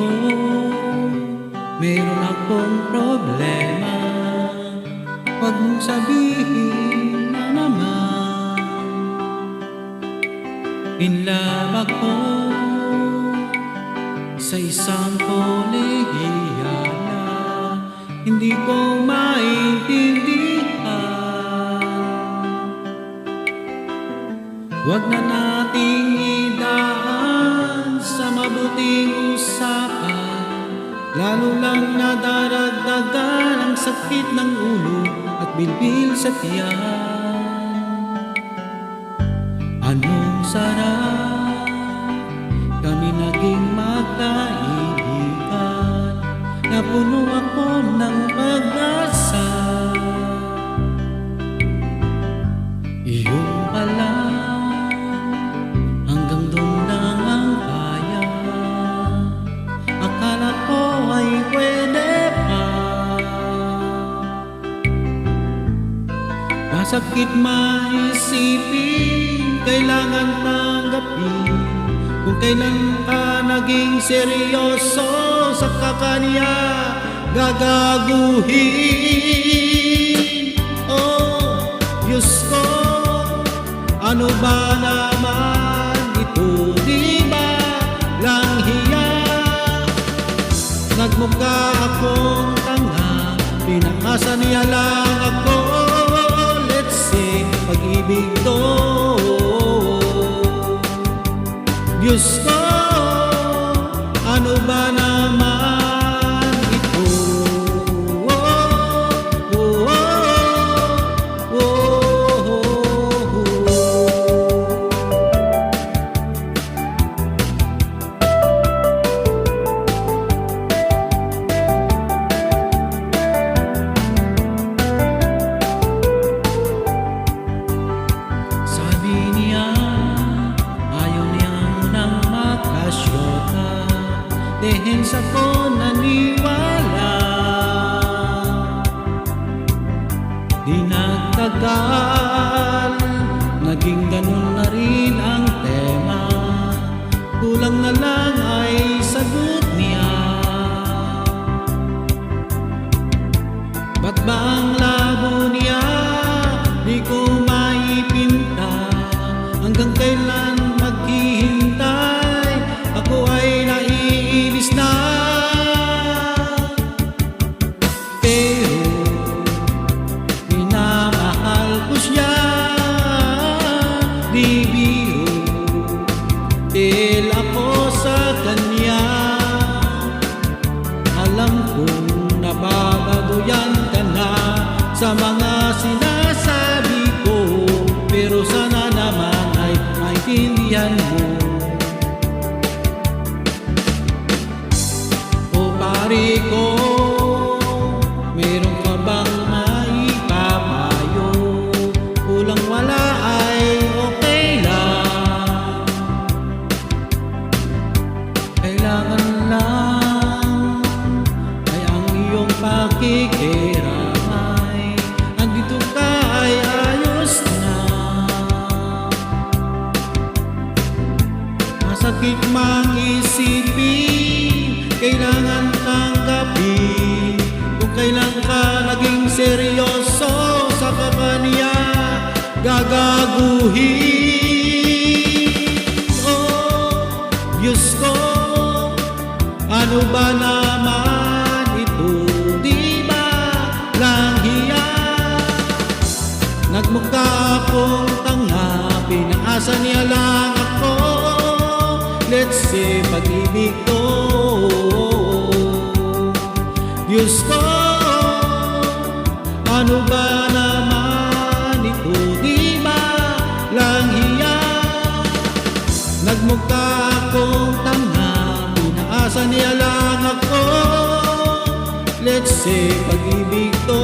ko, meron akong problema. Huwag mong sabihin na naman in love ako sa isang kolehiya na hindi ko maintindihan. Huwag na nating idaan sa mabuting usapan, lalo lang nadaragdagan ang sakit ng ulo at bilbil sa tiyan. Anong sarap kami naging magkaibigan, napuno ako ng pag-asa. Iyong pala hanggang doon lang ang kaya, akala ko ay pwede pa. Masakit maisipin, kailangan tanggapin kung kailan ka naging seryoso sa kakaniya gagaguhin. Oh, Diyos ko, ano ba naman ito, di ba lang hiya? Nagmukha akong tanga, pinakasa niya lang ako. Let's say pag-ibig to. Diyos ko, ano ba naman ito? Oh, oh, oh, oh, oh. Sabi niya, ayaw niyang nang makasyota, dahil sa ko naniwala. Di nagtagal, naging ganun na rin ang tema, kulang na lang ay sagot niya. Ba't ba ang labo niya, di ko maipinta, hanggang kailan maghihintay, ako ay naiinis na. Pero minamahal ko siya, di biro, dahil ako sa kanya. Alam kong nababagoyan ka na sa mga sinasabi ko, pero sana naman ay maintindihan mo. O pare ko, meron ka bang maipapayo? Kulang wala ay okay lang, kailangan lang ay ang iyong pakikiramay. Andito ka ay ayos na. Masakit mang isipin, kailangan tanggapin kung kailan ka naging seryoso sa kakaniya gagaguhin. Oh, Diyos ko, ano ba naman ito, di ba lang hiya? Nagmukha akong tanga, pinaasa niya lang ako. Let's say pag-ibig to. Diyos ko, ano ba naman ito, di ba lang hiya? Nagmukha akong tanga, pinaasa niya lang ako. Let's say pag-ibig to.